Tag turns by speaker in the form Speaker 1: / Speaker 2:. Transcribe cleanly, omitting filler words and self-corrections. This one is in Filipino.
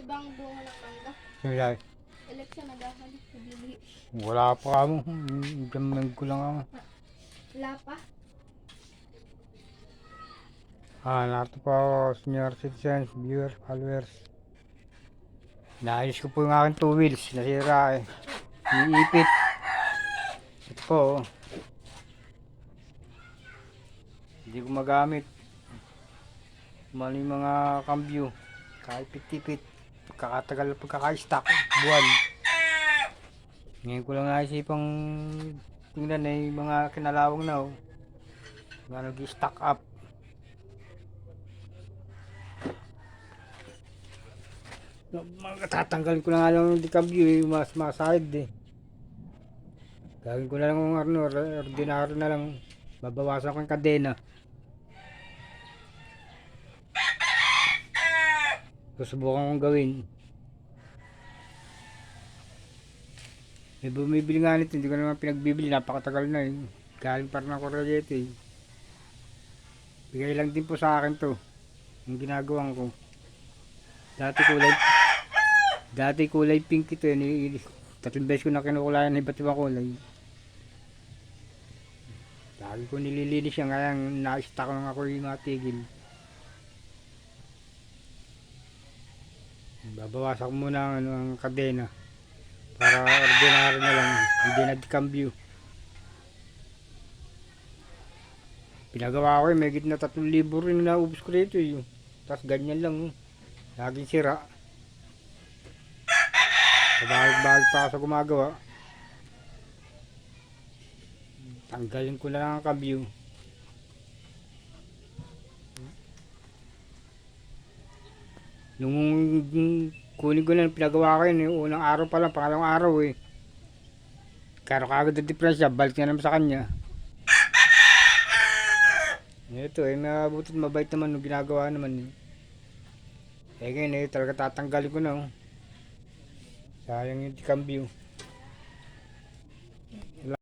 Speaker 1: ibang bunga ng mangga.
Speaker 2: Sila,
Speaker 1: Eleksyon nagkakalit. Naglilihi.
Speaker 2: wala pa kamo. Gamang ko lang ako.
Speaker 1: Wala pa.
Speaker 2: Narito po ako, senior citizens, viewers, followers. Naayos ko po yung aking two wheels. Nasira eh. Iipit. Ito po. Hindi ko magamit. Mali yung mga cambio. Kaipit-ipit. Kakatagal na pagkaka-stock. Buwan. Ngayon ko lang naisipang tingnan eh, mga kinalawang na oh. Mga nag-stock up. Tatanggalin ko na nga lang yung cambio eh, mas masahid eh. Gagawin ko na lang yung ordinary na lang. Babawasan ko yung kadena. Susubukan kong gawin. May bumibili nga nito, hindi ko naman pinagbibili, napakatagal na eh. Galing pa rin ako reject eh. Bigay lang din po sa akin to. Yung ginagawang ko. Dati kulay pink ito eh. Tatlong beses ko na kinukulayan ng iba't ibang kulay. Lagi ko nililinis yan, kaya na-stock lang ako yung matigil. Babawasan ko muna ang kadena. Para ordinary na lang, hindi nag-cambio. Pinagawa ko eh, may gitna 3,000 rin na ubos ko rito eh. Tapos ganyan lang, laging sira. Pabalik-balik pa ako sa gumagawa. Tanggalin ko na lang ang cambio. Nung kunin ko na pinagawa ko yun, unang araw pa lang, pangalawang araw eh. Karo kagad ang diferensya, balik na naman sa kanya. Ito eh, mabutit mabait naman nung ginagawa naman eh. Ngayon eh, talaga tatanggalin ko na oh. Sayang yung cambio.